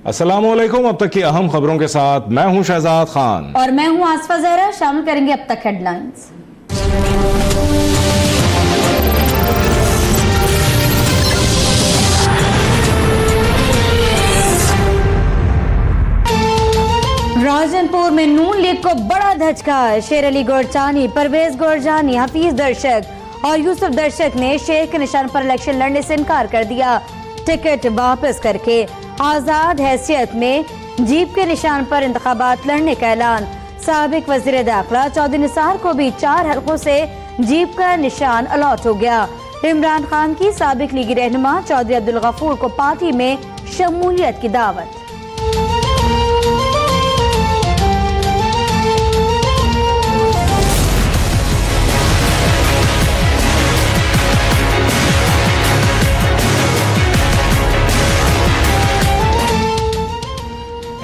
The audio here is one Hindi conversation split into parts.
अस्सलामुअलैकुम। अब तक की अहम खबरों के साथ मैं हूं शहजाद खान और मैं हूं आसफा जहरा। शामिल करेंगे अब तक हेडलाइंस। राजनपुर में नून लीग को बड़ा धचका। शेर अली गोरचानी, परवेज गोरजानी, हफीज दर्शक और यूसुफ दर्शक ने शेर के निशान पर इलेक्शन लड़ने से इनकार कर दिया। टिकट वापस करके आजाद हैसियत में जीप के निशान पर इंतखाबात लड़ने का ऐलान। साबिक वजीर दाखिला चौधरी निसार को भी 4 हलकों से जीप का निशान अलॉट हो गया। इमरान खान की साबिक लीगी रहनुमा चौधरी अब्दुल गफूर को पार्टी में शमूलियत की दावत।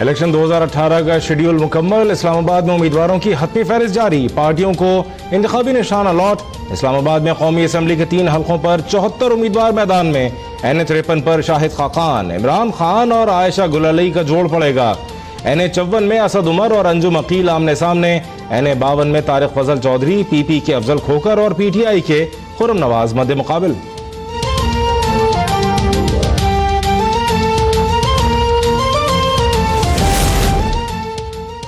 इलेक्शन 2018 का शेड्यूल मुकम्मल। इस्लामाबाद में उम्मीदवारों की हतमी फहरिस्त जारी। पार्टियों को इंतखाबी निशान अलॉट। इस्लामाबाद में कौमी असम्बली के 3 हलकों पर 74 उम्मीदवार मैदान में। NA-53 पर शाहिद खाकान, इमरान खान और आयशा गुलाली का जोड़ पड़ेगा। NA-54 में असद उमर और अंजुम अकील आमने सामने। NA-52 में तारिक फजल चौधरी, PP के अफजल खोकर और PTI के खुर्रम नवाज मद्दे मुकाबिल।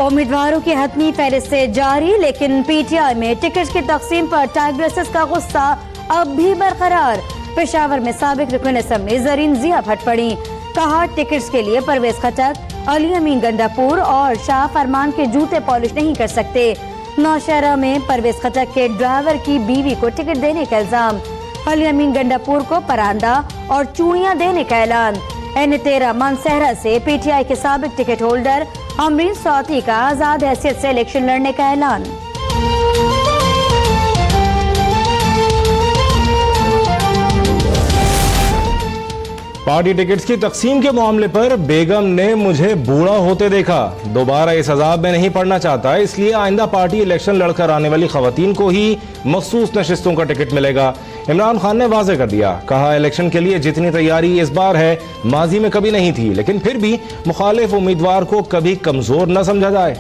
उम्मीदवारों की हतमी फहरिस्त से जारी, लेकिन PTI में टिकट की तकसीम पर टाइग्रेसेस का गुस्सा अब भी बरकरार। पेशावर में साबिक रुकन असम्बली जरीन जिया फट पड़ी। कहा टिकट्स के लिए परवेज खटक, अली अमीन गंडापुर और शाह फरमान के जूते पॉलिश नहीं कर सकते। नौशहरा में परवेज खटक के ड्राइवर की बीवी को टिकट देने का इल्जाम। अली अमीन गंडापुर को परांदा और चूड़ियां देने का ऐलान। NA-13 मानसहरा से PTI के साबिक टिकट होल्डर अमरीन सौती का आजाद हैसियत से इलेक्शन लड़ने का ऐलान। पार्टी टिकट्स की तकसीम के मामले पर बेगम ने मुझे बूढ़ा होते देखा, दोबारा इस अजाब में नहीं पड़ना चाहता, इसलिए आइंदा पार्टी इलेक्शन लड़कर आने वाली खवातीन को ही मखसूस नशिस्तों का टिकट मिलेगा। इमरान खान ने वाज़ेह कर दिया। कहा इलेक्शन के लिए जितनी तैयारी इस बार है माजी में कभी नहीं थी, लेकिन फिर भी मुखालिफ उम्मीदवार को कभी कमजोर न समझा जाए।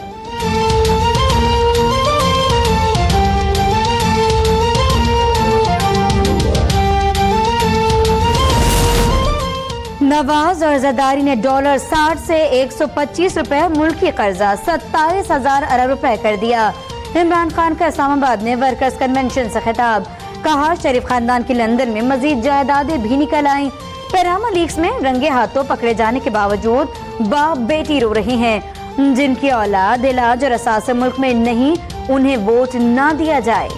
नवाज और जरदारी ने $60 से 125 रुपए मुल्की कर्जा 27,000 अरब रुपए कर दिया। इमरान खान का इस्लामाबाद में वर्कर्स कन्वेंशन से खिताब। कहा शरीफ खानदान की लंदन में मजीद जायदादें भी निकल आईं। पैरामा लीक्स में रंगे हाथों पकड़े जाने के बावजूद बाप बेटी रो रहे हैं। जिनकी औलाद इलाज और असास मुल्क में नहीं, उन्हें वोट ना दिया जाए।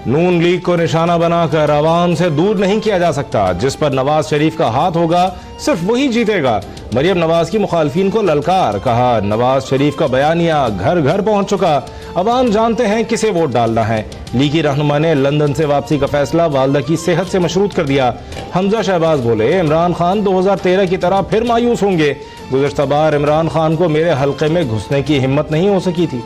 नून लीग को निशाना बनाकर अवाम से दूर नहीं किया जा सकता। जिस पर नवाज शरीफ का हाथ होगा सिर्फ वही जीतेगा। मरियम नवाज की मुखालफिन को ललकार। कहा नवाज शरीफ का बयानिया घर घर पहुंच चुका, अवाम जानते हैं किसे वोट डालना है। लीगी रहनुमा ने लंदन से वापसी का फैसला वालदा की सेहत से मशरूत कर दिया। हमजा शहबाज बोले इमरान खान 2013 की तरह फिर मायूस होंगे। गुज़श्ता बार इमरान खान को मेरे हल्के में घुसने की हिम्मत नहीं हो सकी थी।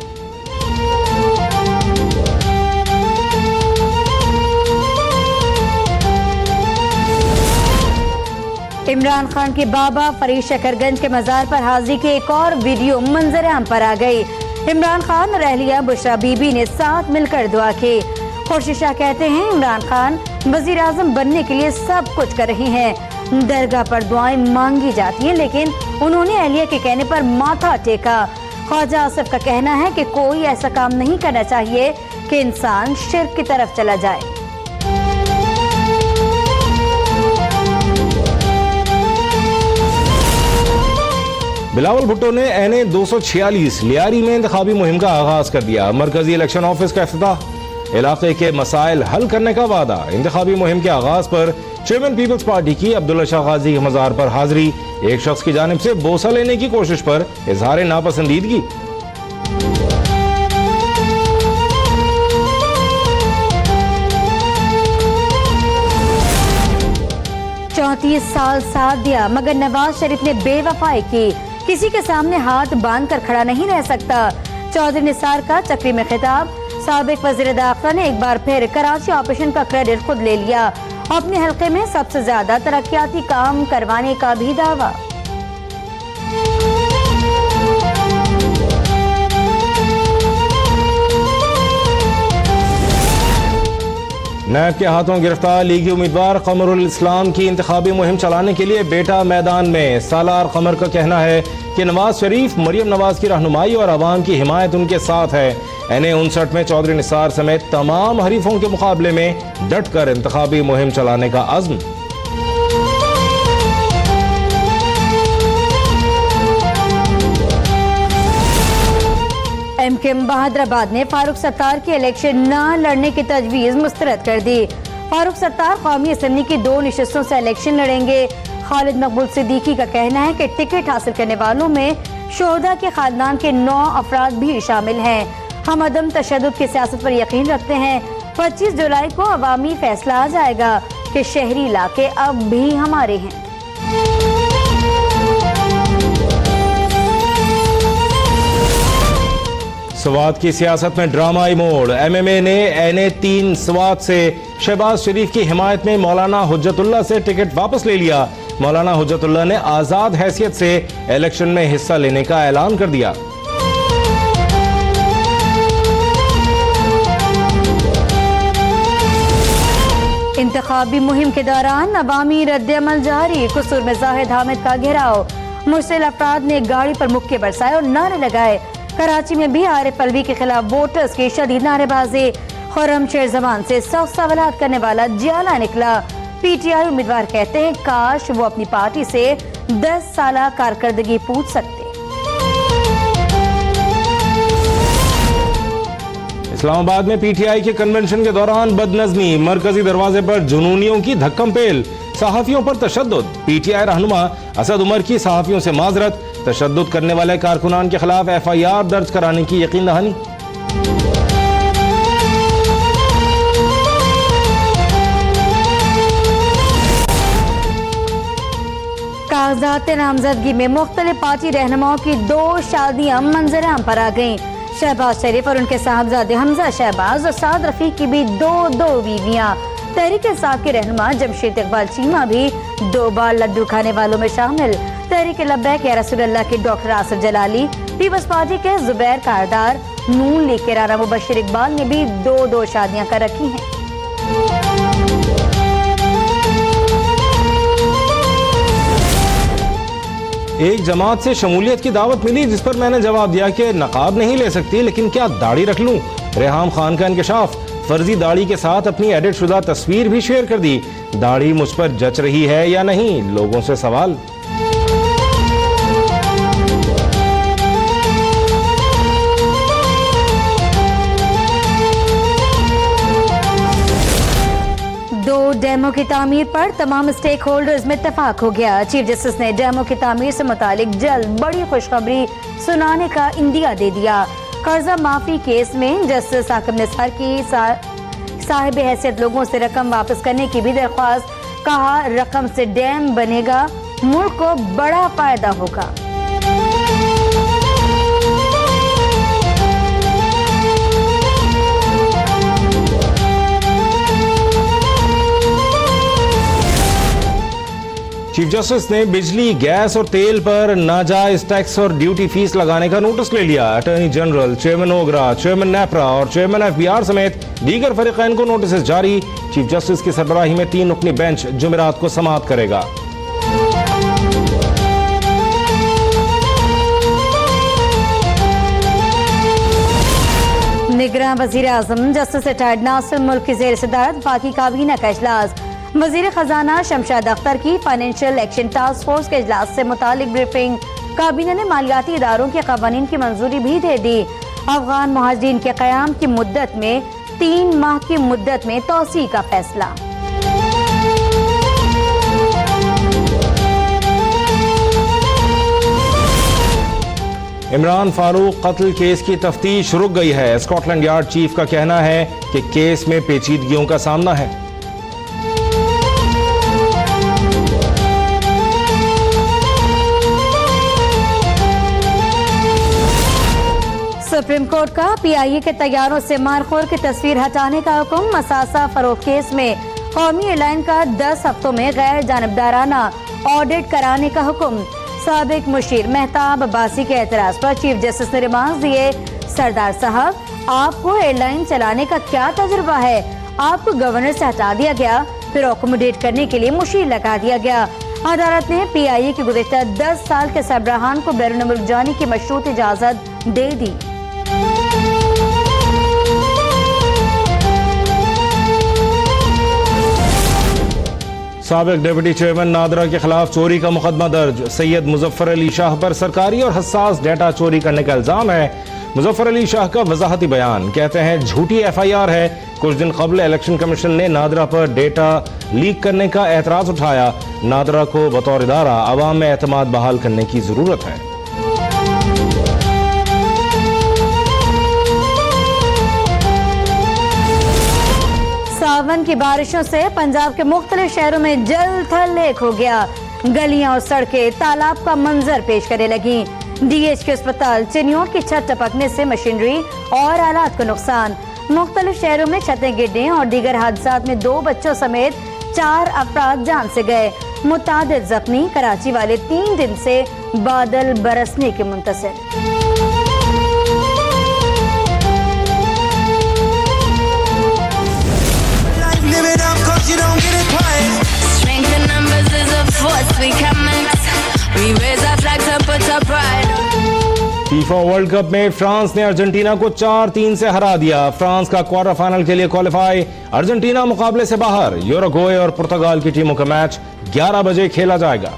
इमरान खान के बाबा फरीद शकरगंज के मजार पर हाजिरी की एक और वीडियो मंजर आम पर आ गई। इमरान खान और अहलिया बुशरा बीबी ने साथ मिलकर दुआ की। खुर्शीद शाह कहते हैं इमरान खान वजीर आजम बनने के लिए सब कुछ कर रहे हैं। दरगाह पर दुआएं मांगी जाती हैं, लेकिन उन्होंने अहलिया के कहने पर माथा टेका। ख्वाजा आसिफ का कहना है कि कोई ऐसा काम नहीं करना चाहिए कि इंसान शिर्क की तरफ चला जाए। बिलावल भुट्टो ने NA-246 लियारी में इंतखाबी मुहिम का आगाज कर दिया। मरकजी इलेक्शन ऑफिस का इफ्तिताह। इलाके के मसाइल हल करने का वादा। इंतखाबी मुहिम के आगाज पर चेयरमैन पीपल्स पार्टी की अब्दुल्ला शाह गाजी के मजार पर हाजिरी। एक शख्स की जानिब से बोसा लेने की कोशिश पर इजहार नापसंदीदगी। साल साथ दिया मगर नवाज शरीफ ने बेवफाई की। किसी के सामने हाथ बांध कर खड़ा नहीं रह सकता। चौधरी निसार का चक्री में खिताब। साबिक वज़ीर दाखिला ने एक बार फिर कराची ऑपरेशन का क्रेडिट खुद ले लिया। अपने हल्के में सबसे ज्यादा तरक्याती काम करवाने का भी दावा। नैब के हाथों गिरफ्तार लीगी उम्मीदवार कमरुल इस्लाम की इंतखाबी मुहिम चलाने के लिए बेटा मैदान में। सालार कमर का कहना है कि नवाज शरीफ मरियम नवाज की रहनुमाई और आवाम की हिमायत उनके साथ है। NA-59 में चौधरी निसार समेत तमाम हरीफों के मुकाबले में डट कर इंतखाबी मुहिम चलाने का अज़्म। MKM बहादुराबाद ने फारूक सत्तार की इलेक्शन न लड़ने की तजवीज मुस्तरद कर दी। फारूक सत्तार कौमी असम्बली की 2 निशस्तों से इलेक्शन लड़ेंगे। खालिद मकबूल सिद्दीकी का कहना है कि टिकट हासिल करने वालों में शोहदा के खानदान के 9 अफराद भी शामिल हैं। हम अदम तशद्दुद की सियासत पर यकीन रखते हैं। 25 जुलाई को अवामी फैसला आ जाएगा कि शहरी इलाके अब भी हमारे हैं। स्वात की सियासत में ड्रामाई मोड़। MMA ने NA-3 स्वात से शहबाज शरीफ की हिमायत में मौलाना हुज्जतुल्लाह से टिकट वापस ले लिया। मौलाना हुज्जतुल्लाह ने आजाद हैसियत से इलेक्शन में हिस्सा लेने का ऐलान कर दिया। इंतखाबी मुहिम के दौरान अवामी रद्द-ए-अमल जारी। कसूर में जाहिद हामिद का घेराव। मुश्तिल अफराद ने गाड़ी पर मुक्के बरसाए और नारे लगाए। कराची में भी आरिफ अलवी के खिलाफ वोटर्स की शदीद नारेबाजी। खुर्रम शेर जमान से सख्त सवालात करने वाला जियाला निकला। PTI उम्मीदवार कहते हैं काश वो अपनी पार्टी से 10 साल कारकर्दगी पूछ सकते। इस्लामाबाद में PTI के कन्वेंशन के दौरान बदनज़मी। मरकजी दरवाजे पर जुनूनियों की धक्कम पेल। सहाफियों पर तशद्दुद। PTI रहनुमा असद उमर की सहाफियों से माजरत। तशद्दुद करने वाले कारकुनान के खिलाफ FIR दर्ज कराने की यकीन दहानी। कागजात नामजदगी में मुख्तलिफ पार्टी रहनुमाओं की 2 शादियां मंजर-ए-आम पर आ गईं। शहबाज शरीफ और उनके साहबजादे हमजा शहबाज और साद रफीक की भी 2 बीवियां। तहरीक इंसाफ के रहनुमा जमशेद इकबाल चीमा भी 2 बार लड्डू खाने वालों में शामिल। तहरीक लब्बैक या रसूलुल्लाह के डॉक्टर आसिफ जलाली, पीपल्स पार्टी के जुबैर कारदार, नून लीग के राना मुबश्शिर इकबाल ने भी 2 शादियां कर रखी हैं। एक जमात से शमूलियत की दावत मिली जिस पर मैंने जवाब दिया कि नकाब नहीं ले सकती लेकिन क्या दाढ़ी रख लूं। रेहाम खान का इंकशाफ। फर्जी दाढ़ी के साथ अपनी एडिट शुदा तस्वीर भी शेयर कर दी। दाढ़ी मुझ पर जच रही है या नहीं, लोगों से सवाल। डैमों की तामीर पर तमाम स्टेक होल्डर्स में इत्तेफाक हो गया। चीफ जस्टिस ने डैमों की तामीर से मुतालिक जल्द बड़ी खुशखबरी सुनाने का इंदिया दे दिया। कर्जा माफी केस में जस्टिस साकिब निसार की साहिब हैसियत लोगों से रकम वापस करने की भी दरख्वास्त। कहा रकम से डैम बनेगा, मुल्क को बड़ा फायदा होगा। चीफ जस्टिस ने बिजली, गैस और तेल पर नाजायज टैक्स और ड्यूटी फीस लगाने का नोटिस ले लिया। Attorney general, chairman OGRA, chairman NEPRA और चेयरमैन FBR समेत दीगर फरीकैन को नोटिस जारी। चीफ जस्टिस की सरबराही में 3 रुकनी बेंच जुमेरात को समाअत करेगा। निगरान वजीर आजम जस्टिस रिटायर्ड नासिर मुल्क की जेर सदारत वफाकी काबीना का इजलास। वजीर खजाना शमशाद अख्तर की फाइनेंशियल एक्शन टास्क फोर्स के इजलास से मुतालिक ब्रीफिंग। काबीना ने मालियाती इदारों के कवानीन की मंजूरी भी दे दी। अफगान मुहाजिरीन के क़याम की मुद्दत में 3 माह की मुद्दत में तौसी का फैसला। इमरान फारूक कत्ल केस की तफ्तीश रुक गई है। स्कॉटलैंड यार्ड चीफ का कहना है कि केस में पेचीदगियों का सामना है। सुप्रीम कोर्ट का PIA के तैयारों से मारखोर की तस्वीर हटाने का हुक्म। मसासा फरोख्त केस में कौमी एयरलाइन का 10 हफ्तों में गैर जानिबदाराना ऑडिट कराने का हुक्म। साबिक मुशीर मेहताब अब्बासी के एतराज पर चीफ जस्टिस ने रिमांड दिए। सरदार साहब, आपको एयरलाइन चलाने का क्या तजुर्बा है? आपको गवर्नर से हटा दिया गया, फिर अकोमोडेट करने के लिए मुशीर लगा दिया गया। अदालत ने PIA के गुज़िश्ता 10 साल के सरबराहान को बैरून मुल्क जाने की मशरूत इजाजत दे दी। साबिक डिप्टी चेयरमैन नादरा के खिलाफ चोरी का मुकदमा दर्ज। सैयद मुजफ्फर अली शाह पर सरकारी और हसास डेटा चोरी करने का इल्जाम है। मुजफ्फर अली शाह का वजाहती बयान, कहते हैं झूठी FIR है। कुछ दिन कबल इलेक्शन कमीशन ने नादरा पर डेटा लीक करने का एतराज उठाया। नादरा को बतौर इदारा अवाम में एतमाद बहाल करने की जरूरत है। सावन की बारिशों से पंजाब के मुख्तलिफ शहरों में जल थल लेक हो गया। गलियां और सड़कें तालाब का मंजर पेश करने लगी। DHQ अस्पताल चिन्हियों की छत टपकने से मशीनरी और आलात को नुकसान। मुख्तलिफ शहरों में छतें गिरने और दीगर हादसात में 2 बच्चों समेत 4 अफराद जान से गए। मुतादिद जख्मी। कराची वाले 3 दिन से बादल बरसने के मुंतज़िर। You don't get it twice. Strength in numbers is a force we can mix. We raise our flags and put our pride. FIFA world cup में फ्रांस ने अर्जेंटीना को 4-3 से हरा दिया। फ्रांस का क्वार्टर फाइनल के लिए क्वालिफाई। अर्जेंटीना मुकाबले से बाहर। यूरुग्वे और पुर्तगाल की टीमों का मैच 11 बजे खेला जाएगा।